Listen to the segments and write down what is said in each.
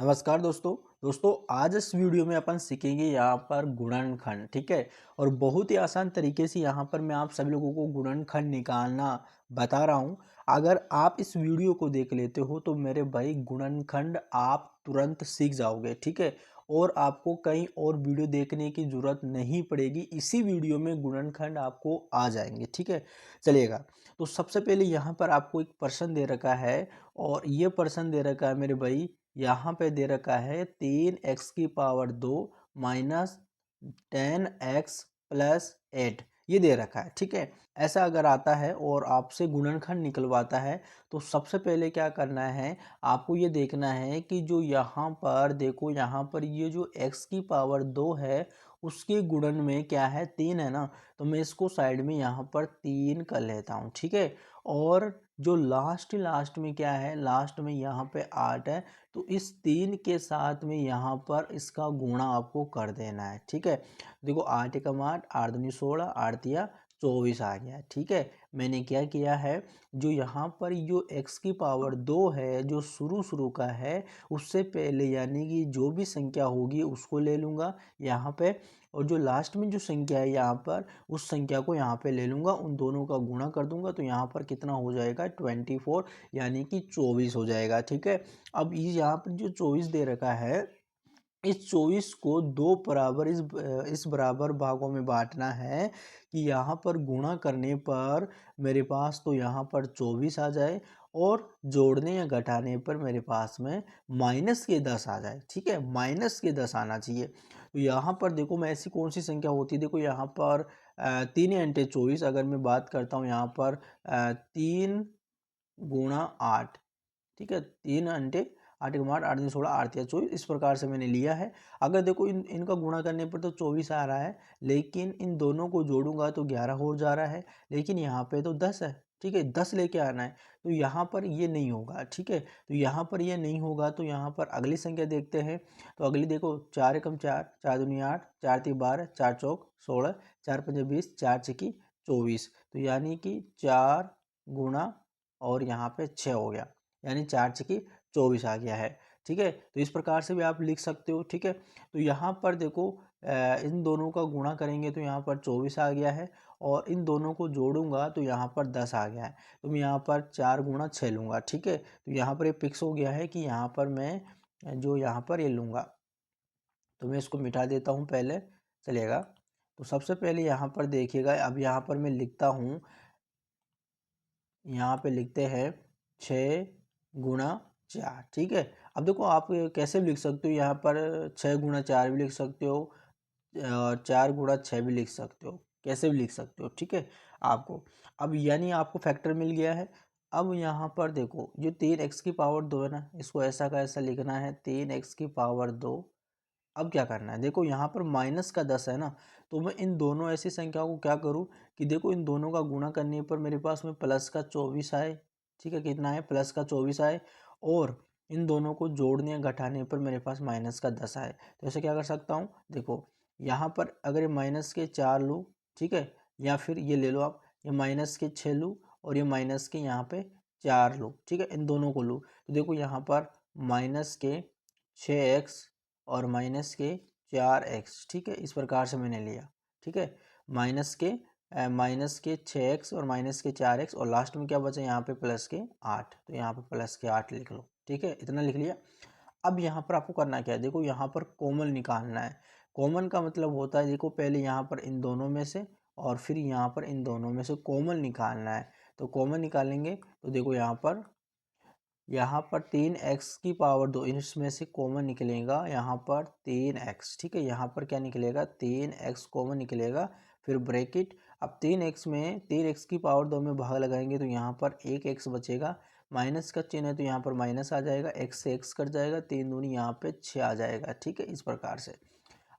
नमस्कार दोस्तों आज इस वीडियो में अपन सीखेंगे यहाँ पर गुणनखंड। ठीक है। और बहुत ही आसान तरीके से यहाँ पर मैं आप सभी लोगों को गुणनखंड निकालना बता रहा हूँ। अगर आप इस वीडियो को देख लेते हो तो मेरे भाई गुणनखंड आप तुरंत सीख जाओगे। ठीक है। और आपको कहीं और वीडियो देखने की ज़रूरत नहीं पड़ेगी, इसी वीडियो में गुणनखंड आपको आ जाएंगे। ठीक है। चलिएगा, तो सबसे पहले यहाँ पर आपको एक प्रश्न दे रखा है और ये प्रश्न दे रखा है मेरे भाई, यहाँ पे दे रखा है 3x⁻² माइनस 10x+8, ये दे रखा है। ठीक है। ऐसा अगर आता है और आपसे गुणनखंड निकलवाता है तो सबसे पहले क्या करना है, आपको ये देखना है कि जो यहाँ पर देखो, यहाँ पर ये जो x⁻² है उसके गुणन में क्या है, 3 है ना, तो मैं इसको साइड में यहाँ पर 3 कर लेता हूँ। ठीक है। और जो लास्ट में क्या है, लास्ट में यहाँ पे 8 है, तो इस 3 के साथ में यहाँ पर इसका गुणा आपको कर देना है। ठीक है। देखो 8 एकम 8, 8 दूनी 16, 8 तिया 24 आ गया। ठीक है। मैंने क्या किया है, जो यहाँ पर जो x⁻² है जो शुरू का है, उससे पहले यानी कि जो भी संख्या होगी उसको ले लूँगा यहाँ पे, और जो लास्ट में जो संख्या है यहाँ पर उस संख्या को यहाँ पे ले लूँगा, उन दोनों का गुणा कर दूंगा तो यहाँ पर कितना हो जाएगा, 24 यानी कि 24 हो जाएगा। ठीक है। अब ये यहाँ पर जो 24 दे रखा है, इस 24 को दो बराबर इस बराबर भागों में बांटना है कि यहाँ पर गुणा करने पर मेरे पास तो यहाँ पर 24 आ जाए और जोड़ने या घटाने पर मेरे पास में माइनस के 10 आ जाए। ठीक है, माइनस के 10 आना चाहिए। तो यहाँ पर देखो, मैं ऐसी कौन सी संख्या होती है, देखो यहाँ पर 3 × 24 अगर मैं बात करता हूँ, यहाँ पर 3 × 8। ठीक है, 3 × 8, 8 8 दूनी 16, 8 तिया 24, इस प्रकार से मैंने लिया है। अगर देखो इनका गुणा करने पर तो 24 आ रहा है, लेकिन इन दोनों को जोड़ूंगा तो 11 हो जा रहा है, लेकिन यहाँ पे तो 10 है। ठीक है, 10 लेके आना है, तो यहाँ पर ये नहीं होगा। ठीक है, तो यहाँ पर ये नहीं होगा, तो यहाँ पर अगली संख्या देखते हैं। तो अगली देखो, 4 एकम 4, 4 दूनी 8, 4 तिया 12, 4 चौक 16, 4 पंजे 20, 4 छकी 24, तो यानी कि 4 गुणा और यहाँ पे 6 हो गया, यानी 4 छकी 24 आ गया है। ठीक है, तो इस प्रकार से भी आप लिख सकते हो। ठीक है, तो यहाँ पर देखो इन दोनों का गुणा करेंगे तो यहाँ पर 24 आ गया है, और इन दोनों को जोड़ूंगा तो यहाँ पर 10 आ गया है, तो मैं यहाँ पर 4 × 6 लूँगा। ठीक है, तो यहाँ पर ये फिक्स हो गया है कि यहाँ पर मैं जो यहाँ पर ये लूँगा, तो मैं इसको मिटा देता हूँ पहले, चलिएगा। तो सबसे पहले यहाँ पर देखिएगा, अब यहाँ पर मैं लिखता हूँ, यहाँ पे लिखते हैं 6 × 4। ठीक है, अब देखो आप कैसे भी लिख सकते हो, यहाँ पर 6 × 4 भी लिख सकते हो और 4 × 6 भी लिख सकते हो, कैसे भी लिख सकते हो। ठीक है, आपको अब यानी आपको फैक्टर मिल गया है। अब यहाँ पर देखो, जो 3x⁻² है ना, इसको ऐसा का ऐसा लिखना है, 3x⁻²। अब क्या करना है, देखो यहाँ पर माइनस का 10 है ना, तो मैं इन दोनों ऐसी संख्याओं को क्या करूँ कि देखो इन दोनों का गुणा करने पर मेरे पास में प्लस का 24 आए। ठीक है, कितना है, प्लस का 24 आए, और इन दोनों को जोड़ने या घटाने पर मेरे पास माइनस का 10 आए। तो ऐसे क्या कर सकता हूँ, देखो यहाँ पर अगर ये माइनस के 4 लूँ, ठीक है, या फिर ये ले लो आप, ये माइनस के 6 लूँ और ये माइनस के यहाँ पे 4 लूँ। ठीक है, इन दोनों को लूँ तो देखो यहाँ पर माइनस के 6x और माइनस के 4x। ठीक है, इस प्रकार से मैंने लिया। ठीक है, माइनस के 6x और माइनस के 4x, और लास्ट में क्या बचा, यहाँ पे प्लस के 8, तो यहाँ पे प्लस के 8 लिख लो। ठीक है, इतना लिख लिया। अब यहाँ पर आपको करना क्या है, देखो यहाँ पर कॉमन निकालना है। कॉमन का मतलब होता है, देखो पहले यहाँ पर इन दोनों में से और फिर यहाँ पर इन दोनों में से कॉमन निकालना है। तो कॉमन निकालेंगे तो देखो यहाँ पर 3x⁻², इसमें से कॉमन निकलेगा यहाँ पर 3x। ठीक है, यहाँ पर क्या निकलेगा, 3x कॉमन निकलेगा, फिर ब्रैकेट। अब 3x में 3x⁻² में भाग लगाएंगे तो यहाँ पर एक x बचेगा, माइनस का चिन्ह है तो यहाँ पर माइनस आ जाएगा, x से x कट जाएगा, 3 दूनी यहाँ पे 6 आ जाएगा। ठीक है, इस प्रकार से।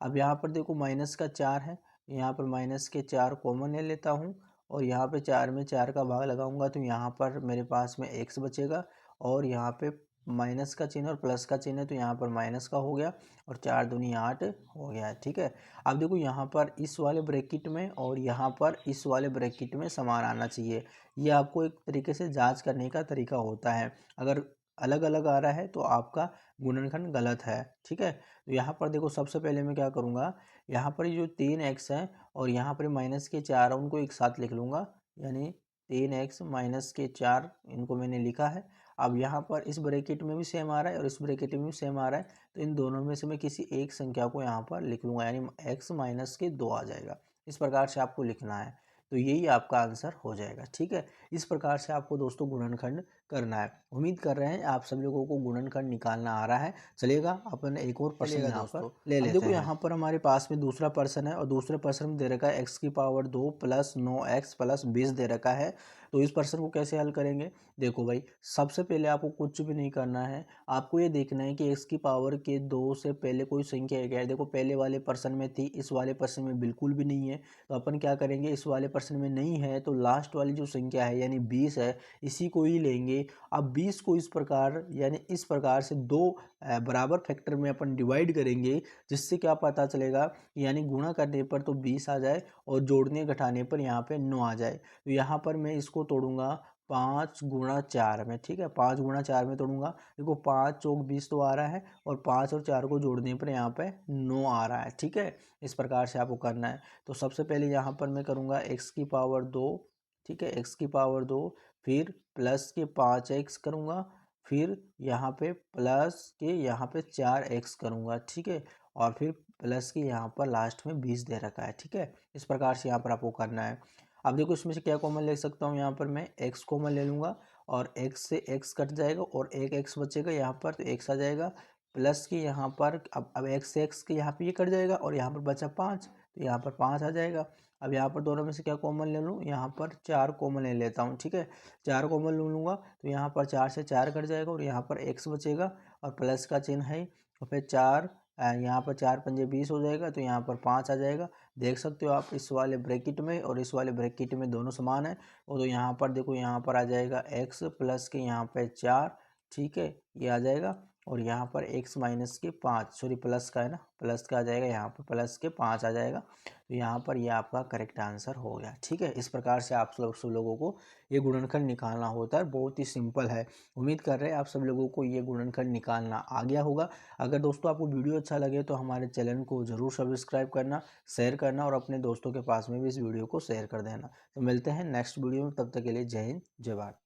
अब यहाँ पर देखो माइनस का 4 है, यहाँ पर माइनस के 4 कॉमन ले लेता हूँ, और यहाँ पे 4 में 4 का भाग लगाऊंगा तो यहाँ पर मेरे पास में x बचेगा, और यहाँ पे माइनस का चिन्ह और प्लस का चिन्ह है तो यहाँ पर माइनस का हो गया, और 4 दूनी 8 हो गया है। ठीक है, अब देखो यहाँ पर इस वाले ब्रैकेट में और यहाँ पर इस वाले ब्रैकेट में समान आना चाहिए। ये आपको एक तरीके से जांच करने का तरीका होता है। अगर अलग अलग आ रहा है तो आपका गुणनखंड गलत है। ठीक है, तो यहाँ पर देखो सबसे पहले मैं क्या करूँगा, यहाँ पर ये जो 3x है और यहाँ पर माइनस के 4 है उनको एक साथ लिख लूँगा, यानी 3x माइनस के 4 इनको मैंने लिखा है। अब यहाँ पर इस ब्रैकेट में भी सेम आ रहा है और इस ब्रैकेट में भी सेम आ रहा है, तो इन दोनों में से मैं किसी एक संख्या को यहाँ पर लिख लूँगा, यानी x माइनस के 2 आ जाएगा। इस प्रकार से आपको लिखना है, तो यही आपका आंसर हो जाएगा। ठीक है, इस प्रकार से आपको दोस्तों गुणनखंड करना है। उम्मीद कर रहे हैं आप सब लोगों को गुणनखंड निकालना आ रहा है। चलिएगा अपन एक और प्रश्न यहाँ पर ले लेते हैं। देखो यहाँ पर हमारे पास में दूसरा प्रश्न है और दूसरे प्रश्न में दे रखा है x की पावर 2 प्लस 9x प्लस 20 दे रखा है। तो इस प्रश्न को कैसे हल करेंगे, देखो भाई सबसे पहले आपको कुछ भी नहीं करना है, आपको ये देखना है कि x की पावर के 2 से पहले कोई संख्या है क्या। देखो पहले वाले प्रश्न में थी, इस वाले प्रश्न में बिल्कुल भी नहीं है, तो अपन क्या करेंगे, इस वाले प्रश्न में नहीं है तो लास्ट वाली जो संख्या है यानी 20 है, इसी को ही लेंगे। अब 20 को इस प्रकार यानी इस प्रकार से दो बराबर फैक्टर में अपन डिवाइड करेंगे, जिससे क्या पता चलेगा, यानी गुणा करने पर तो 20 आ जाए और जोड़ने घटाने पर यहाँ पे 9 आ जाए। तो यहाँ पर मैं इसको तोड़ूंगा 5 गुणा 4 में। ठीक है, 5 गुणा 4 में तोड़ूंगा। देखो 5 चौक 20 तो आ रहा है और 5 और 4 को जोड़ने पर यहाँ पे 9 आ रहा है। ठीक है, इस प्रकार से आपको करना है। तो सबसे पहले यहाँ पर मैं करूँगा x की पावर 2, ठीक है, x की पावर 2, फिर प्लस के 5x करूँगा, फिर यहाँ पे प्लस के यहाँ पे 4x करूँगा। ठीक है, और फिर प्लस के यहाँ पर लास्ट में 20 दे रखा है। ठीक है, इस प्रकार से यहाँ पर आपको करना है। अब देखो इसमें से क्या कॉमन ले सकता हूँ, यहाँ पर मैं x कॉमन ले लूँगा और x से x कट जाएगा और एक x बचेगा यहाँ पर, तो x आ जाएगा। प्लस के यहाँ पर अब x से x के यहाँ पे ये कट जाएगा और यहाँ पर बचा 5, तो यहाँ पर 5 आ जाएगा। अब यहाँ पर दोनों में से क्या कॉमन ले लूँ, यहाँ पर 4 कॉमन ले लेता हूँ। ठीक है, 4 कॉमन ले लूँगा तो यहाँ पर 4 से 4 कट जाएगा और यहाँ पर x बचेगा और प्लस का चिन्ह है, और फिर 4 यहाँ पर 4 पंजे 20 हो जाएगा, तो यहाँ पर 5 आ जाएगा। देख सकते हो आप इस वाले ब्रैकेट में और इस वाले ब्रैकेट में दोनों समान है, और तो यहाँ पर देखो यहाँ पर आ जाएगा x प्लस के यहाँ पे 4। ठीक है, ये आ जाएगा और यहाँ पर x माइनस के 5, सॉरी प्लस का है ना, प्लस का आ जाएगा, यहाँ पर प्लस के 5 आ जाएगा। तो यहाँ पर ये आपका करेक्ट आंसर हो गया। ठीक है, इस प्रकार से आप सब लोगों को ये गुणनखंड निकालना होता है, बहुत ही सिंपल है। उम्मीद कर रहे हैं आप सब लोगों को ये गुणनखंड निकालना आ गया होगा। अगर दोस्तों आपको वीडियो अच्छा लगे तो हमारे चैनल को ज़रूर सब्सक्राइब करना, शेयर करना और अपने दोस्तों के पास में भी इस वीडियो को शेयर कर देना। तो मिलते हैं नेक्स्ट वीडियो में, तब तक के लिए जय हिंद जय भारत।